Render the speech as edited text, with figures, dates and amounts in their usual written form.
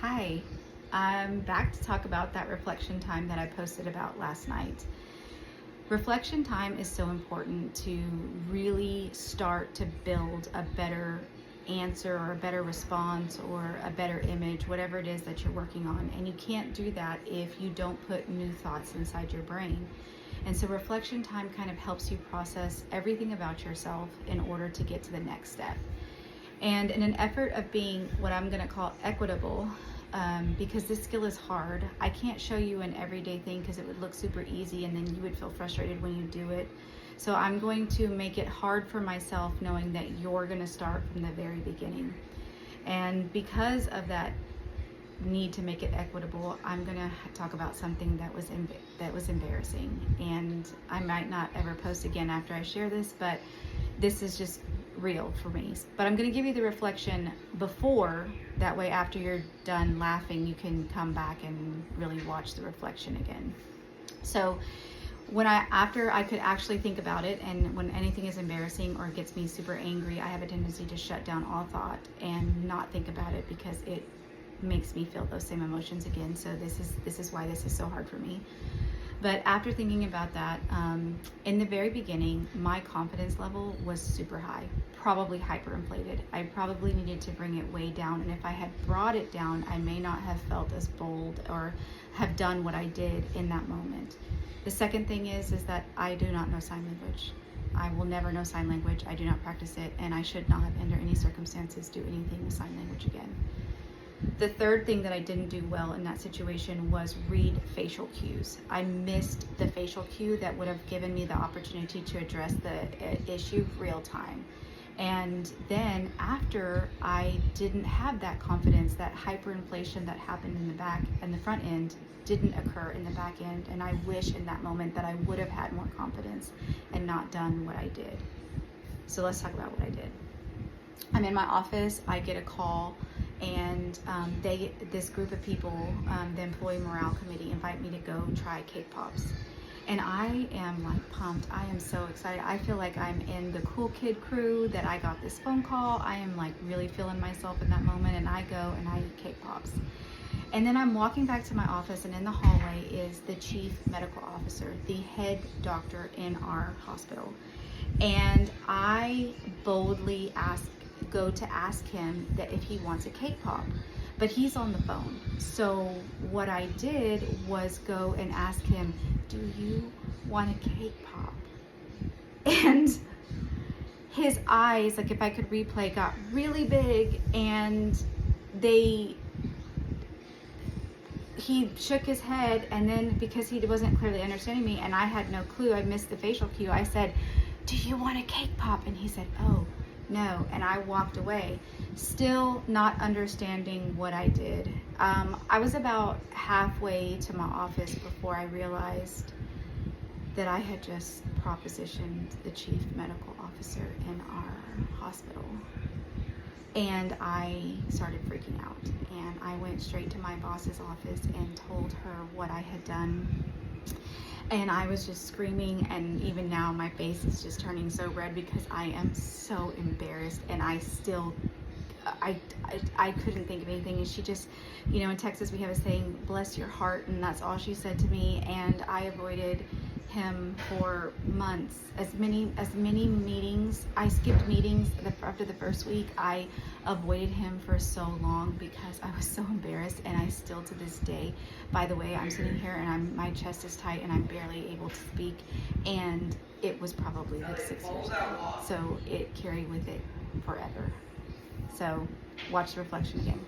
Hi, I'm back to talk about that reflection time that I posted about last night. Reflection time is so important to really start to build a better answer or a better response or a better image, whatever it is that you're working on. And you can't do that if you don't put new thoughts inside your brain. And so reflection time kind of helps you process everything about yourself in order to get to the next step. And in an effort of being what I'm going to call equitable, because this skill is hard, I can't show you an everyday thing because it would look super easy and then you would feel frustrated when you do it. So I'm going to make it hard for myself, knowing that you're going to start from the very beginning. And because of that need to make it equitable, I'm going to talk about something that was embarrassing. And I might not ever post again after I share this, but this is just real for me. But I'm going to give you the reflection before, that way after you're done laughing you can come back and really watch the reflection again. So after I could actually think about it, and when anything is embarrassing or gets me super angry, I have a tendency to shut down all thought and not think about it because it makes me feel those same emotions again. So this is why this is so hard for me. But after thinking about that, in the very beginning, my confidence level was super high, probably hyperinflated. I probably needed to bring it way down. And if I had brought it down, I may not have felt as bold or have done what I did in that moment. The second thing is that I do not know sign language. I will never know sign language. I do not practice it, and I should not, under any circumstances, do anything with sign language again. The third thing that I didn't do well in that situation was read facial cues. I missed the facial cue that would have given me the opportunity to address the issue real time. And then after I didn't have that confidence, that hyperinflation that happened in the back and the front end didn't occur in the back end. And I wish in that moment that I would have had more confidence and not done what I did. So let's talk about what I did. I'm in my office, I get a call, and this group of people, the employee morale committee, invite me to go try cake pops. And I am like pumped. I am so excited. I feel like I'm in the cool kid crew, that I got this phone call. I am like really feeling myself in that moment, and I go and I eat cake pops. And then I'm walking back to my office, and in the hallway is the chief medical officer, the head doctor in our hospital. And I boldly go to ask him that if he wants a cake pop, but he's on the phone. So what I did was go and ask him, do you want a cake pop? And his eyes, like if I could replay, got really big, and he shook his head, and then because he wasn't clearly understanding me and I had no clue, I missed the facial cue, I said, do you want a cake pop? And he said, oh, no. And I walked away, still not understanding what I did. I was about halfway to my office before I realized that I had just propositioned the chief medical officer in our hospital. And I started freaking out. And I went straight to my boss's office and told her what I had done. And I was just screaming, and even now my face is just turning so red because I am so embarrassed, and I couldn't think of anything. And she just, in Texas we have a saying, bless your heart, and that's all she said to me. And I avoided him for months. As many meetings, I skipped meetings after the first week. I avoided him for so long because I was so embarrassed, and I still to this day, by the way, I'm sitting here and my chest is tight and I'm barely able to speak, and it was probably like 6 years ago. So it carried with it forever. So watch the reflection again.